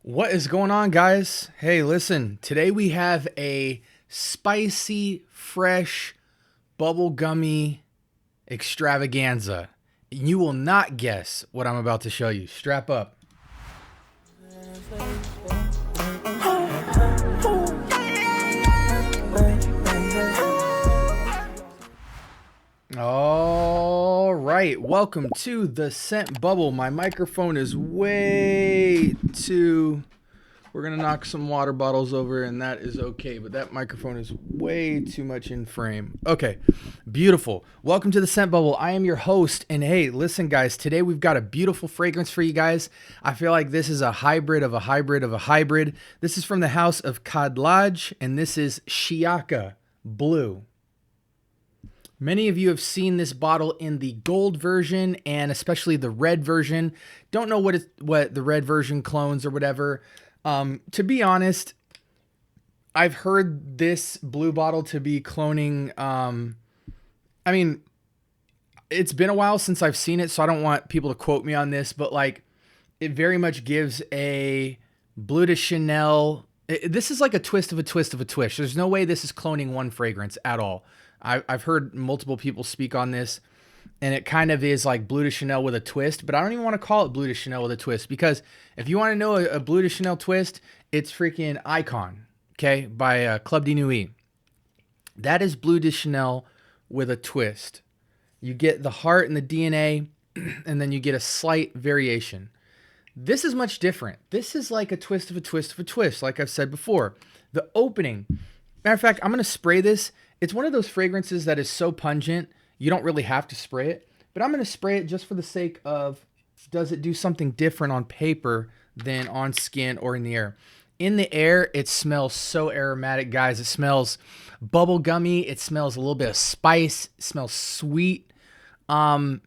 What is going on, guys? Hey, listen, today we have a spicy, listen, today we have a spicy, fresh, bubblegummy extravaganza. You will not guess what I'm about to show you. Strap up. All right, welcome to the scent bubble. My microphone is way too... We're going to knock some water bottles over, and that is okay, but that microphone is way too much in frame. Okay, beautiful. Welcome to the scent bubble. I am your host, and hey, listen, guys, today we've got a beautiful fragrance for you guys. I feel like this is a hybrid of a hybrid of a hybrid. This is from the house of Khadlaj, and this is Shiyaaka Blue. Many of you have seen this bottle in the gold version and especially the red version. Don't know what the red version clones or whatever. To be honest, I've heard this blue bottle to be cloning. I mean, it's been a while since I've seen it, so I don't want people to quote me on this, but like it very much gives a Bleu de Chanel. This is like a twist of a twist of a twist. There's no way this is cloning one fragrance at all. I've heard multiple people speak on this, and it kind of is like Bleu de Chanel with a twist, but I don't even want to call it Bleu de Chanel with a twist, because if you want to know a Bleu de Chanel twist, it's freaking Icon, okay, by Club de Nuit. That is Bleu de Chanel with a twist. You get the heart and the DNA, and then you get a slight variation. This is much different. This is like a twist of a twist of a twist, like I've said before. The opening, matter of fact, I'm going to spray this. It's one of those fragrances that is so pungent, you don't really have to spray it, but I'm going to spray it just for the sake of, does it do something different on paper than on skin or in the air? In the air, it smells so aromatic, guys. It smells bubblegummy. It smells a little bit of spice. It smells sweet. The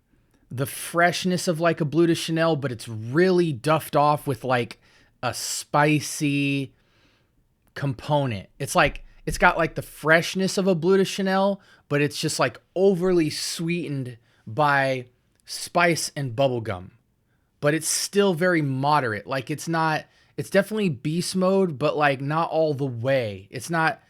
freshness of like a Bleu de Chanel, but it's really duffed off with like a spicy component. It's like, it's got like the freshness of a Bleu de Chanel, but it's just like overly sweetened by spice and bubblegum. But it's still very moderate. Like it's definitely beast mode, but like not all the way. It's not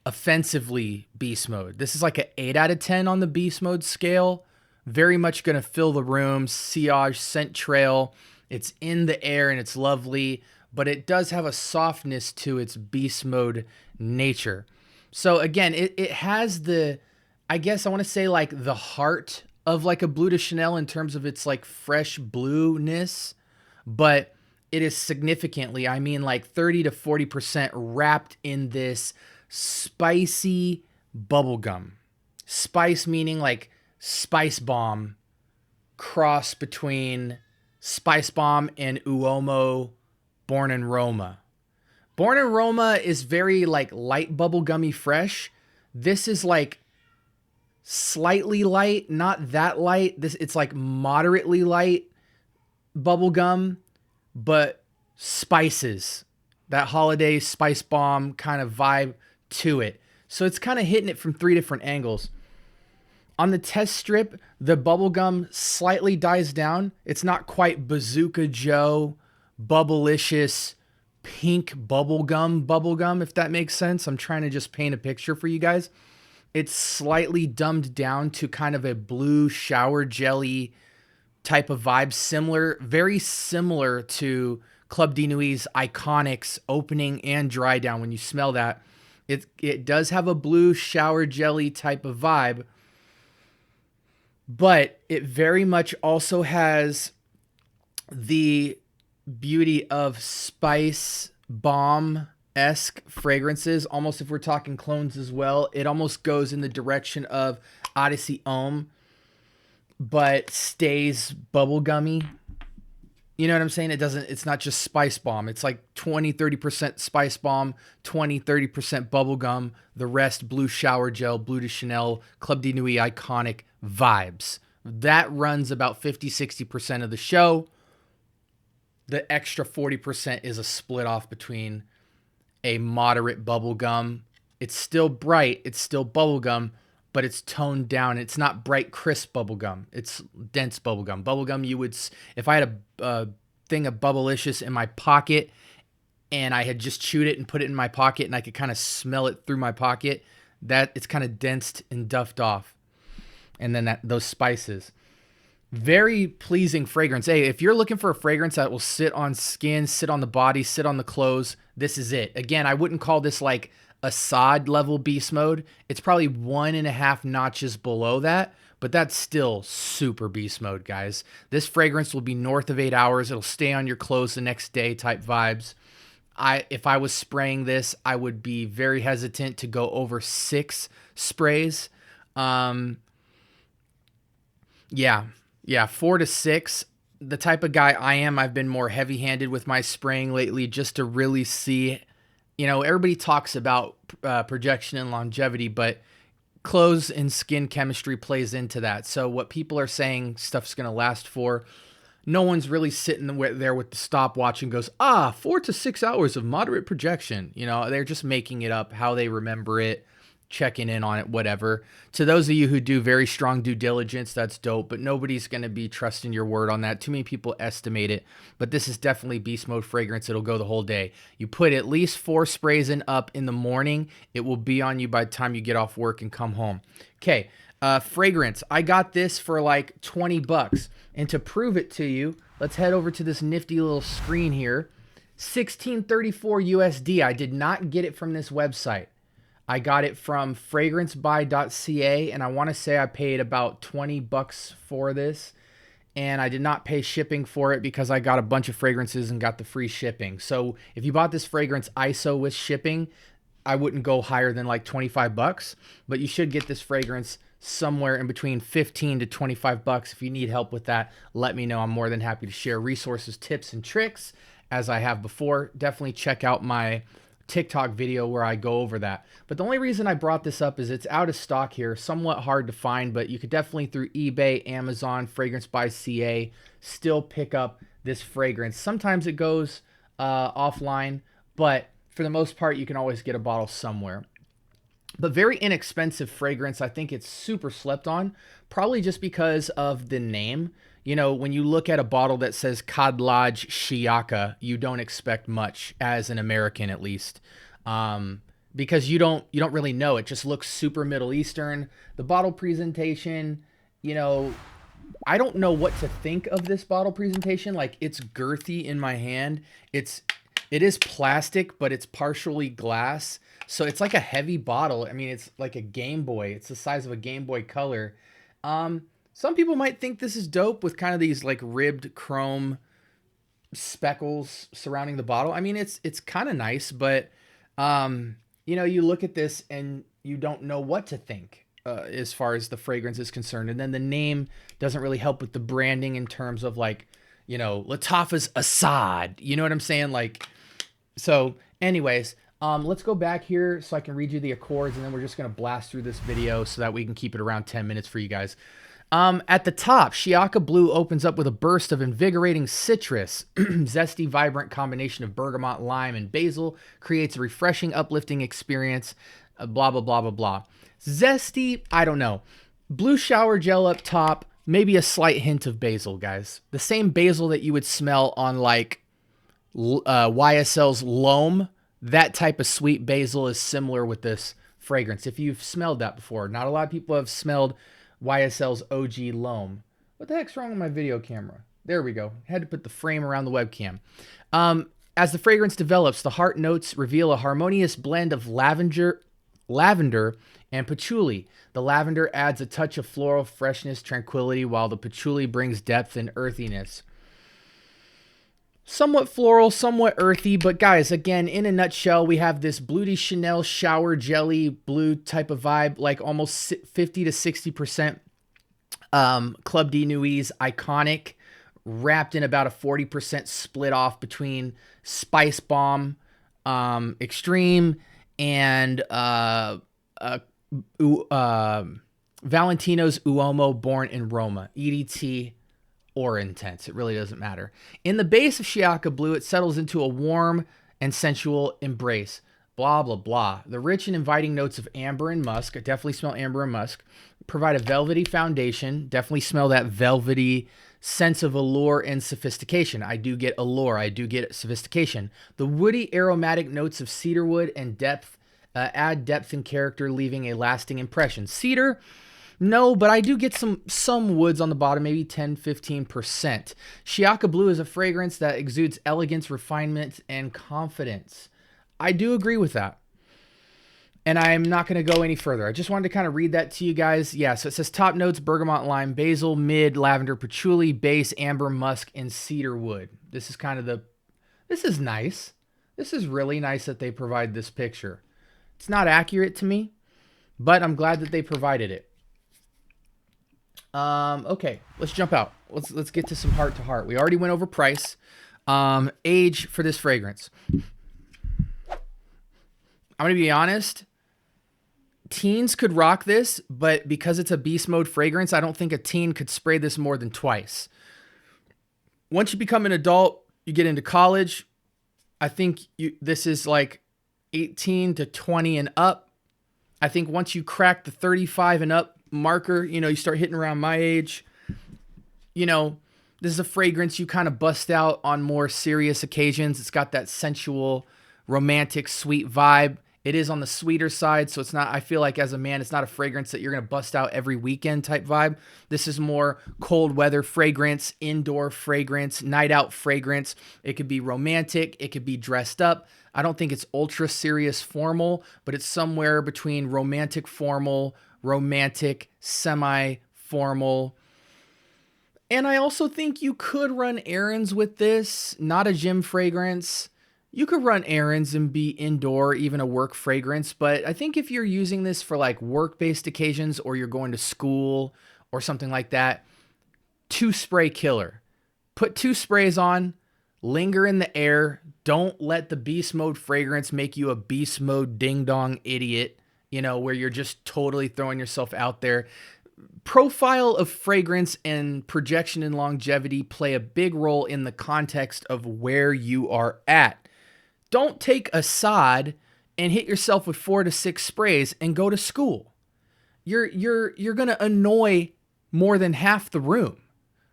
offensively beast mode. This is like an 8 out of 10 on the beast mode scale. Very much going to fill the room, sillage, scent trail. It's in the air and it's lovely, but it does have a softness to its beast mode nature. So again, it has the, I guess I want to say like the heart of like a Bleu de Chanel in terms of its like fresh blueness, but it is significantly, I mean like 30 to 40% wrapped in this spicy bubblegum. Spice meaning like spice bomb cross between Spice Bomb and Uomo Born in Roma. Born in Roma is very like light bubblegummy fresh. This is like slightly light, not that light. It's like moderately light bubblegum, but spices. That holiday spice bomb kind of vibe to it. So it's kind of hitting it from 3 different angles. On the test strip, the bubblegum slightly dies down. It's not quite Bazooka Joe, bubblicious, pink bubblegum, if that makes sense. I'm trying to just paint a picture for you guys. It's slightly dumbed down to kind of a blue shower jelly type of vibe, very similar to Club de Nuit's Iconics opening and Drydown. When you smell that, it does have a blue shower jelly type of vibe, but it very much also has the beauty of spice bomb-esque fragrances. Almost, if we're talking clones as well, it almost goes in the direction of Odyssey Homme, but stays bubblegummy. You know what I'm saying? It's not just spice bomb. It's like 20-30% spice bomb, 20-30% bubblegum, the rest blue shower gel, Bleu de Chanel, Club de Nuit iconic vibes. That runs about 50-60% of the show. The extra 40% is a split off between a moderate bubblegum. It's still bright, it's still bubblegum, but it's toned down. It's not bright, crisp bubblegum. It's dense bubblegum. Bubblegum, you would, if I had a thing of Bubblicious in my pocket and I had just chewed it and put it in my pocket, and I could kind of smell it through my pocket, that it's kind of densed and duffed off. And then those spices. Very pleasing fragrance. Hey, if you're looking for a fragrance that will sit on skin, sit on the body, sit on the clothes, this is it. Again, I wouldn't call this like Assad level beast mode. It's probably 1.5 notches below that, but that's still super beast mode, guys. This fragrance will be north of 8 hours. It'll stay on your clothes the next day type vibes. If I was spraying this, I would be very hesitant to go over 6 sprays. Yeah, 4 to 6. The type of guy I am, I've been more heavy-handed with my spraying lately just to really see, you know, everybody talks about projection and longevity, but clothes and skin chemistry plays into that. So what people are saying stuff's going to last for, no one's really sitting there with the stopwatch and goes, 4 to 6 hours of moderate projection. You know, they're just making it up how they remember it, checking in on it, whatever. To those of you who do very strong due diligence, that's dope, but nobody's going to be trusting your word on that. Too many people estimate it, but this is definitely beast mode fragrance. It'll go the whole day. You put at least 4 sprays in up in the morning. It will be on you by the time you get off work and come home. Okay, fragrance. I got this for like 20 bucks. And to prove it to you, let's head over to this nifty little screen here. 1634 USD. I did not get it from this website. I got it from fragrancebuy.ca, and I want to say I paid about 20 bucks for this, and I did not pay shipping for it because I got a bunch of fragrances and got the free shipping. So if you bought this fragrance ISO with shipping, I wouldn't go higher than like 25 bucks, but you should get this fragrance somewhere in between 15 to 25 bucks. If you need help with that, let me know. I'm more than happy to share resources, tips, and tricks as I have before. Definitely check out my TikTok video where I go over that. But the only reason I brought this up is it's out of stock here, somewhat hard to find, but you could definitely through eBay, Amazon, Fragrance by CA still pick up this fragrance. Sometimes it goes offline, but for the most part, you can always get a bottle somewhere. But very inexpensive fragrance. I think it's super slept on, probably just because of the name. You know, when you look at a bottle that says Khadlaj Shiyaaka, you don't expect much, as an American at least, because you don't really know. It just looks super Middle Eastern. The bottle presentation, you know, I don't know what to think of this bottle presentation. Like, it's girthy in my hand. It is plastic, but it's partially glass. So it's like a heavy bottle. I mean, it's like a Game Boy. It's the size of a Game Boy Color. Some people might think this is dope with kind of these like ribbed chrome speckles surrounding the bottle. I mean, it's kind of nice, but you know, you look at this and you don't know what to think as far as the fragrance is concerned. And then the name doesn't really help with the branding in terms of like, you know, Lattafa's Assad. You know what I'm saying? Like, so anyways, let's go back here so I can read you the accords, and then we're just going to blast through this video so that we can keep it around 10 minutes for you guys. At the top, Shiyaaka Blue opens up with a burst of invigorating citrus. Zesty, vibrant combination of bergamot, lime, and basil creates a refreshing, uplifting experience. Blah, blah, blah, blah, blah. Zesty, I don't know. Blue shower gel up top, maybe a slight hint of basil, guys. The same basil that you would smell on like YSL's Loam. That type of sweet basil is similar with this fragrance. If you've smelled that before, not a lot of people have smelled YSL's OG Loam. What the heck's wrong with my video camera? There we go. Had to put the frame around the webcam. As the fragrance develops, the heart notes reveal a harmonious blend of lavender and patchouli. The lavender adds a touch of floral freshness, tranquility, while the patchouli brings depth and earthiness. Somewhat floral, somewhat earthy, but guys, again, in a nutshell, we have this Bleu de Chanel shower jelly blue type of vibe, like almost 50 to 60% Club de Nuit's Iconic, wrapped in about a 40% split off between Spice Bomb Extreme and Valentino's Uomo Born in Roma, EDT or Intense. It really doesn't matter. In the base of Shiyaaka Blue, it settles into a warm and sensual embrace. Blah, blah, blah. The rich and inviting notes of amber and musk, I definitely smell amber and musk, provide a velvety foundation. Definitely smell that velvety sense of allure and sophistication. I do get allure. I do get sophistication. The woody aromatic notes of cedarwood and depth add depth and character, leaving a lasting impression. Cedar, no, but I do get some woods on the bottom, maybe 10-15%. Shiyaaka Blue is a fragrance that exudes elegance, refinement, and confidence. I do agree with that. And I'm not going to go any further. I just wanted to kind of read that to you guys. Yeah, so it says top notes: bergamot, lime, basil, mid, lavender, patchouli, base, amber, musk, and cedarwood. This is kind of the... This is nice. This is really nice that they provide this picture. It's not accurate to me, but I'm glad that they provided it. Okay, let's jump out. Let's get to some heart to heart. We already went over price. Age for this fragrance. I'm going to be honest. Teens could rock this, but because it's a beast mode fragrance, I don't think a teen could spray this more than twice. Once you become an adult, you get into college, I think this is like 18 to 20 and up. I think once you crack the 35 and up marker, you start hitting around my age, this is a fragrance you kind of bust out on more serious occasions. It's got that sensual, romantic, sweet vibe. It is on the sweeter side, so it's not, I feel like as a man, it's not a fragrance that you're going to bust out every weekend type vibe. This is more cold weather fragrance, indoor fragrance, night out fragrance. It could be romantic. It could be dressed up. I don't think it's ultra serious formal, but it's somewhere between romantic formal, romantic semi-formal. And I also think you could run errands with this. Not a gym fragrance. You could run errands and be indoor, even a work fragrance. But I think if you're using this for like work-based occasions or you're going to school or something like that, 2-spray killer. Put 2 sprays on, linger in the air. Don't let the beast mode fragrance make you a beast mode ding-dong idiot, where you're just totally throwing yourself out there. Profile of fragrance and projection and longevity play a big role in the context of where you are at. Don't take a sod and hit yourself with 4 to 6 sprays and go to school. You're going to annoy more than half the room.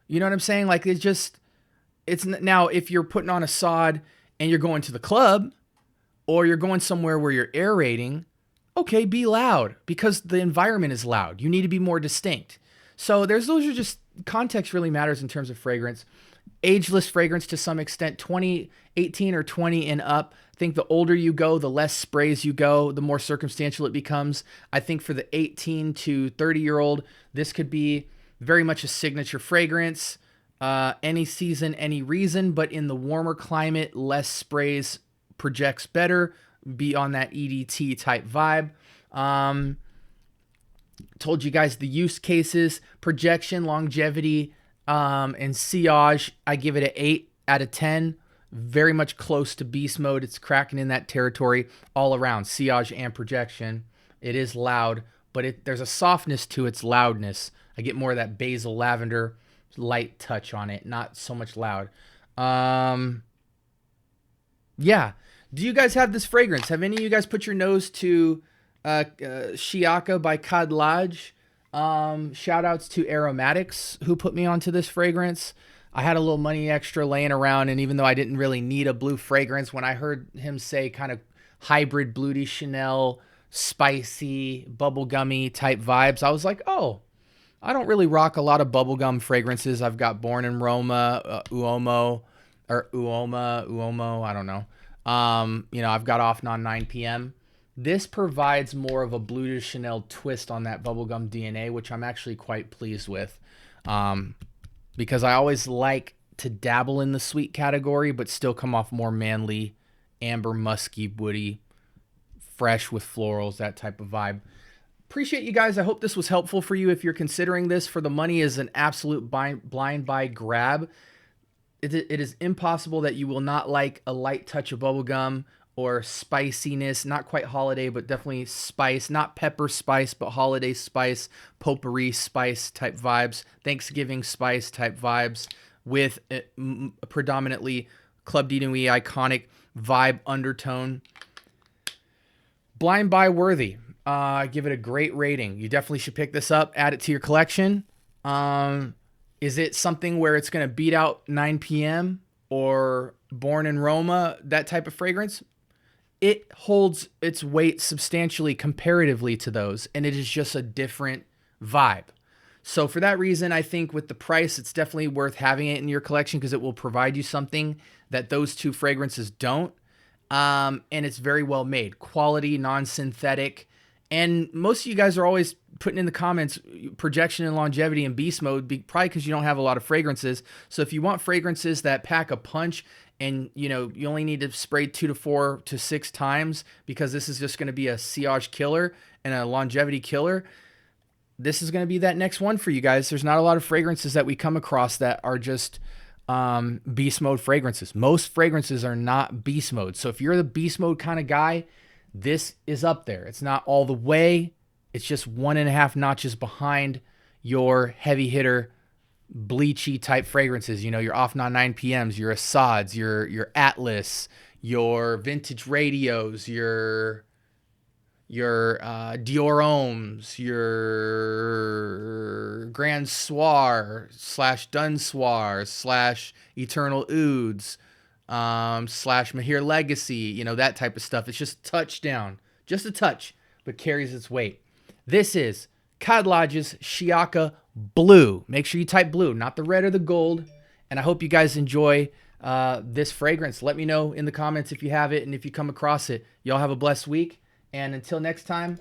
You know what I'm saying? Like it's now if you're putting on a sod and you're going to the club or you're going somewhere where you're aerating, okay, be loud because the environment is loud. You need to be more distinct. So those are just, context really matters in terms of fragrance. Ageless fragrance to some extent, 18 or 20 and up. I think the older you go, the less sprays you go, the more circumstantial it becomes. I think for the 18 to 30-year-old, this could be very much a signature fragrance. Any season, any reason, but in the warmer climate, less sprays projects better. Be on that EDT type vibe. Told you guys the use cases, projection, longevity, and sillage. I give it an 8 out of 10. Very much close to beast mode. It's cracking in that territory all around. Sillage and projection. It is loud, but there's a softness to its loudness. I get more of that basil, lavender, light touch on it. Not so much loud. Yeah. Do you guys have this fragrance? Have any of you guys put your nose to Shiyaaka by Khadlaj? Shout outs to Aromatics who put me onto this fragrance. I had a little money extra laying around, and even though I didn't really need a blue fragrance, when I heard him say kind of hybrid Blue de Chanel, spicy, bubblegummy type vibes, I was like, oh, I don't really rock a lot of bubblegum fragrances. I've got Born in Roma, Uomo, I don't know. I've got Off Non 9 p.m. This provides more of a Blue de Chanel twist on that bubblegum DNA, which I'm actually quite pleased with. Because I always like to dabble in the sweet category, but still come off more manly, amber, musky, woody, fresh with florals, that type of vibe. Appreciate you guys. I hope this was helpful for you if you're considering this. For the money is an absolute blind buy grab. It is impossible that you will not like a light touch of bubblegum or spiciness, not quite holiday, but definitely spice, not pepper spice, but holiday spice, potpourri spice type vibes, Thanksgiving spice type vibes with a predominantly Club de Nuit iconic vibe undertone. Blind buy worthy. Give it a great rating. You definitely should pick this up, add it to your collection. Is it something where it's going to beat out 9 p.m. or Born in Roma, that type of fragrance? It holds its weight substantially comparatively to those, and it is just a different vibe. So for that reason, I think with the price, it's definitely worth having it in your collection because it will provide you something that those two fragrances don't. And it's very well made. Quality, non-synthetic. And most of you guys are always putting in the comments projection and longevity in beast mode, probably because you don't have a lot of fragrances. So if you want fragrances that pack a punch and you only need to spray 2 to 4 to 6 times because this is just going to be a sillage killer and a longevity killer, this is going to be that next one for you guys. There's not a lot of fragrances that we come across that are just beast mode fragrances. Most fragrances are not beast mode. So if you're the beast mode kind of guy, this is up there. It's not all the way. It's just 1.5 notches behind your heavy hitter, bleachy type fragrances. Your off 9 PMs, your Assads, your Atlas, your vintage radios, your Dior Hommes, your Grand Soir / Dun Soir / Eternal Ouds / Mahir Legacy, that type of stuff. It's just touchdown, just a touch, but carries its weight. This is Khadlaj's Shiyaaka Blue. Make sure you type blue, not the red or the gold. And I hope you guys enjoy this fragrance. Let me know in the comments if you have it and if you come across it. Y'all have a blessed week. And until next time,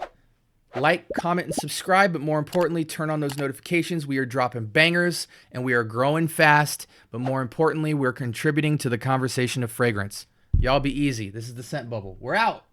like, comment, and subscribe. But more importantly, turn on those notifications. We are dropping bangers and we are growing fast. But more importantly, we're contributing to the conversation of fragrance. Y'all be easy. This is the Scent Bubble. We're out.